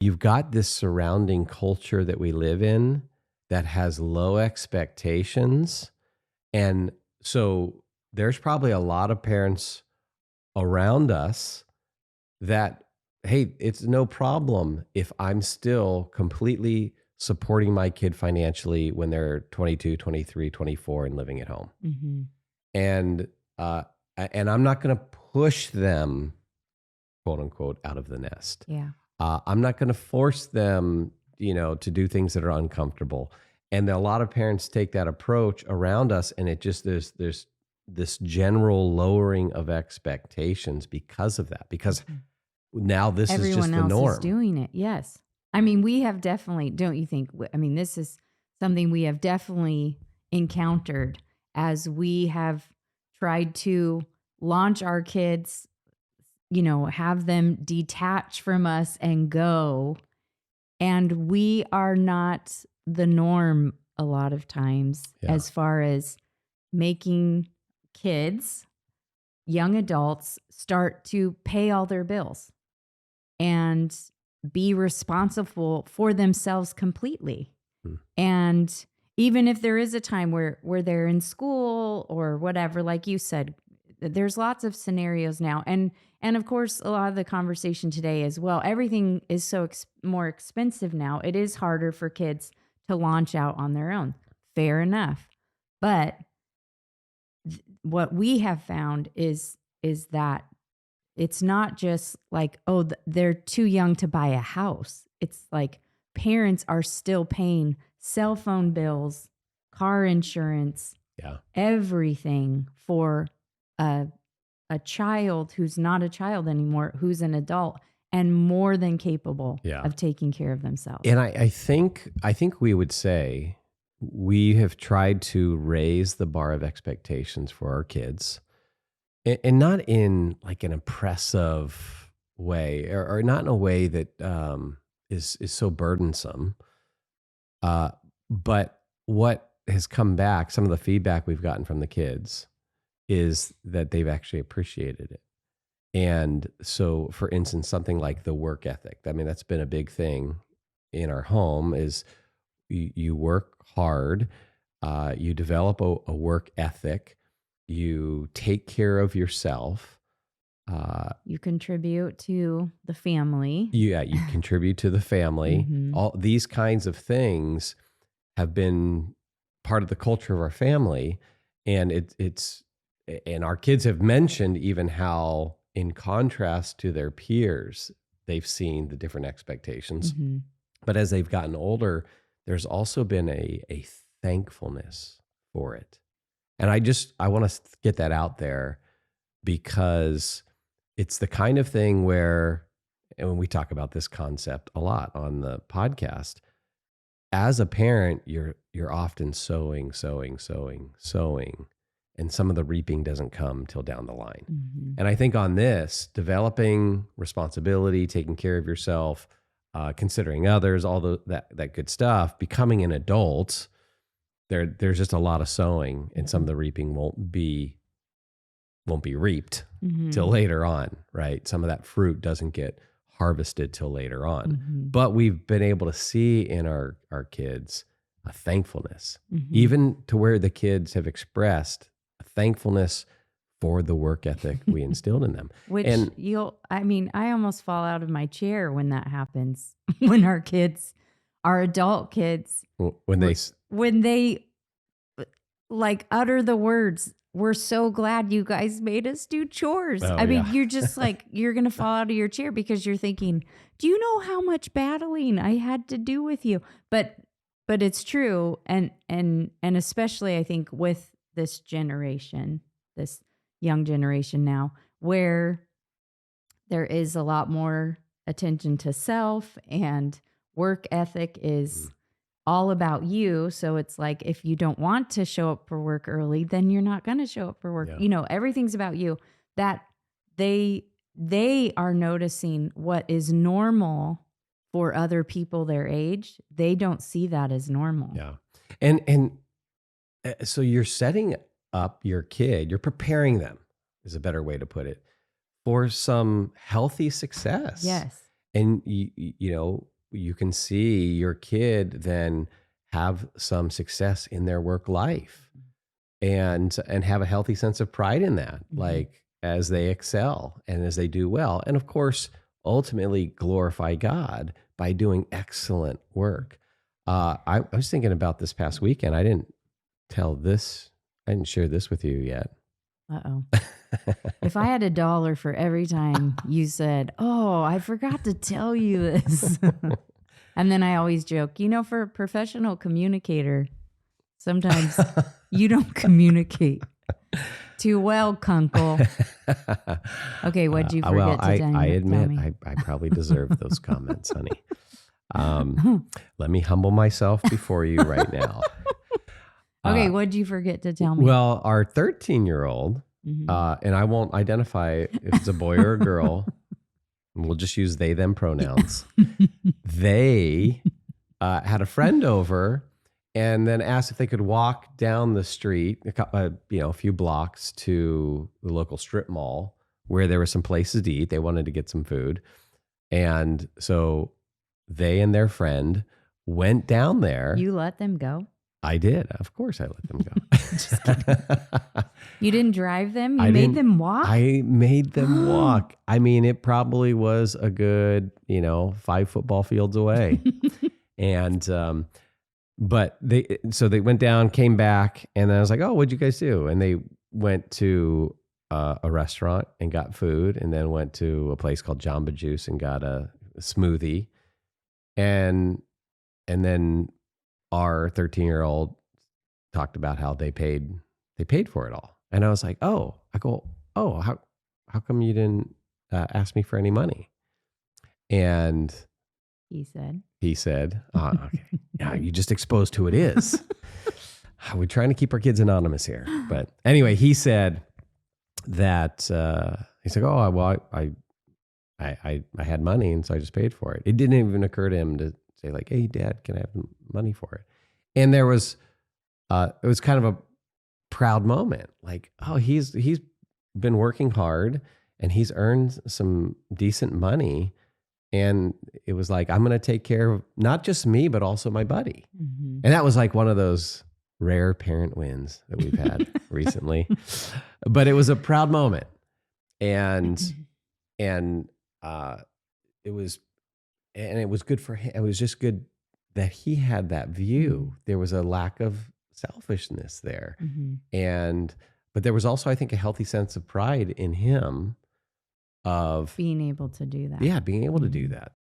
you've got this surrounding culture that we live in that has low expectations. And so there's probably a lot of parents around us that, hey, it's no problem if I'm still completely supporting my kid financially when they're 22, 23, 24, and living at home. Mm-hmm. And and I'm not going to push them, quote unquote, out of the nest. Yeah. I'm not going to force them, to do things that are uncomfortable. And a lot of parents take that approach around us, and it just there's this general lowering of expectations because of that. Because Mhm. now this is just Everyone the else is norm. doing it. Yes. I mean, we have definitely, don't you think? I mean, this is something we have definitely encountered as we have tried to launch our kids, have them detach from us and go. And we are not the norm a lot of times Yeah. as far as making kids, young adults, start to pay all their bills and be responsible for themselves completely. Mm. And even if there is a time where they're in school or whatever, like you said, there's lots of scenarios now. And of course, a lot of the conversation today as well, everything is so more expensive now. It is harder for kids to launch out on their own. Fair enough. But what we have found is that it's not just like, oh, they're too young to buy a house. It's like parents are still paying cell phone bills, car insurance, Yeah. everything for a child who's not a child anymore, who's an adult and more than capable Yeah. of taking care of themselves. And I think we would say we have tried to raise the bar of expectations for our kids, and not in like an oppressive way, or not in a way that is so burdensome. But what has come back, some of the feedback we've gotten from the kids, is that they've actually appreciated it. And so, for instance, something like the work ethic. I mean, that's been a big thing in our home. Is you work hard, you develop a work ethic, you take care of yourself. You contribute to the family. You contribute to the family. Mm-hmm. All these kinds of things have been part of the culture of our family, and and our kids have mentioned even how, in contrast to their peers, they've seen the different expectations. Mm-hmm. But as they've gotten older, there's also been a thankfulness for it. And I want to get that out there, because it's the kind of thing where, and when we talk about this concept a lot on the podcast, as a parent, you're often sowing, and some of the reaping doesn't come till down the line. Mm-hmm. And I think on this, developing responsibility, taking care of yourself, considering others, all that good stuff, becoming an adult, there's just a lot of sowing, and some of the reaping won't be reaped till later on, right? Some of that fruit doesn't get harvested till later on. Mm-hmm. But we've been able to see in our kids a thankfulness, Mm-hmm. even to where the kids have expressed a thankfulness for the work ethic we instilled in them. Which And I almost fall out of my chair when that happens. When our adult kids, when they like utter the words, "We're so glad you guys made us do chores." Oh, I mean, yeah. you're just like, you're going to fall out of your chair because you're thinking, do you know how much battling I had to do with you? But it's true. And especially I think with this generation, this young generation now, where there is a lot more attention to self, and work ethic is all about you. So it's like, if you don't want to show up for work early, then you're not going to show up for work. Yeah. Everything's about you. That they are noticing what is normal for other people their age. They don't see that as normal. Yeah. And so you're setting up your kid, you're preparing them, is a better way to put it, for some healthy success. Yes. And you know, you can see your kid then have some success in their work life and have a healthy sense of pride in that, Mhm. like as they excel and as they do well. And of course, ultimately glorify God by doing excellent work. I was thinking about this past weekend. I didn't share this with you yet. Uh-oh. If I had $1 for every time you said, "Oh, I forgot to tell you this." And then I always joke, for a professional communicator, sometimes you don't communicate too well, Kunkel. Okay, what'd you Well, forget to I tell admit me? I probably deserve those comments, honey. Um, Let me humble myself before you right now. Okay, Uh, what'd you forget to tell me? well, our 13-year-old, Mhm. and I won't identify if it's a boy or a girl, and we'll just use they, them pronouns. They had a friend over and then asked if they could walk down the street, a few blocks to the local strip mall where there were some places to eat. They wanted to get some food. And so they and their friend went down there. You let them go? I did. Of course, I let them Just kidding. go. You didn't drive them? You I made didn't. them walk? I made them walk. I mean, it probably was a good, 5 football fields away. And but they went down, came back, and then I was like, "Oh, what'd you guys do?" And they went to a restaurant and got food, and then went to a place called Jamba Juice and got a smoothie, and and then our 13-year-old talked about how they paid for it all, and I was like, "Oh," I go, "Oh, how come you didn't ask me for any money?" And He said. he said, "Okay, yeah, you just exposed who it is." We're trying to keep our kids anonymous here. But anyway, he said that he's like, "Oh, well, I had money, and so I just paid for it." It didn't even occur to him to say like, "Hey, Dad, can I have money for it?" And it was kind of a proud moment. Like, oh, he's been working hard and he's earned some decent money. And it was like, I'm going to take care of not just me, but also my buddy. Mhm. And that was like one of those rare parent wins that we've had recently. But it was a proud moment. And and uh it was and it was good for him. It was just good that he had that Mhm. view. There was a lack of selfishness there. Mhm. And but there was also, I think, a healthy sense of pride in him of Being able to do that. yeah, being able to do Mhm. that.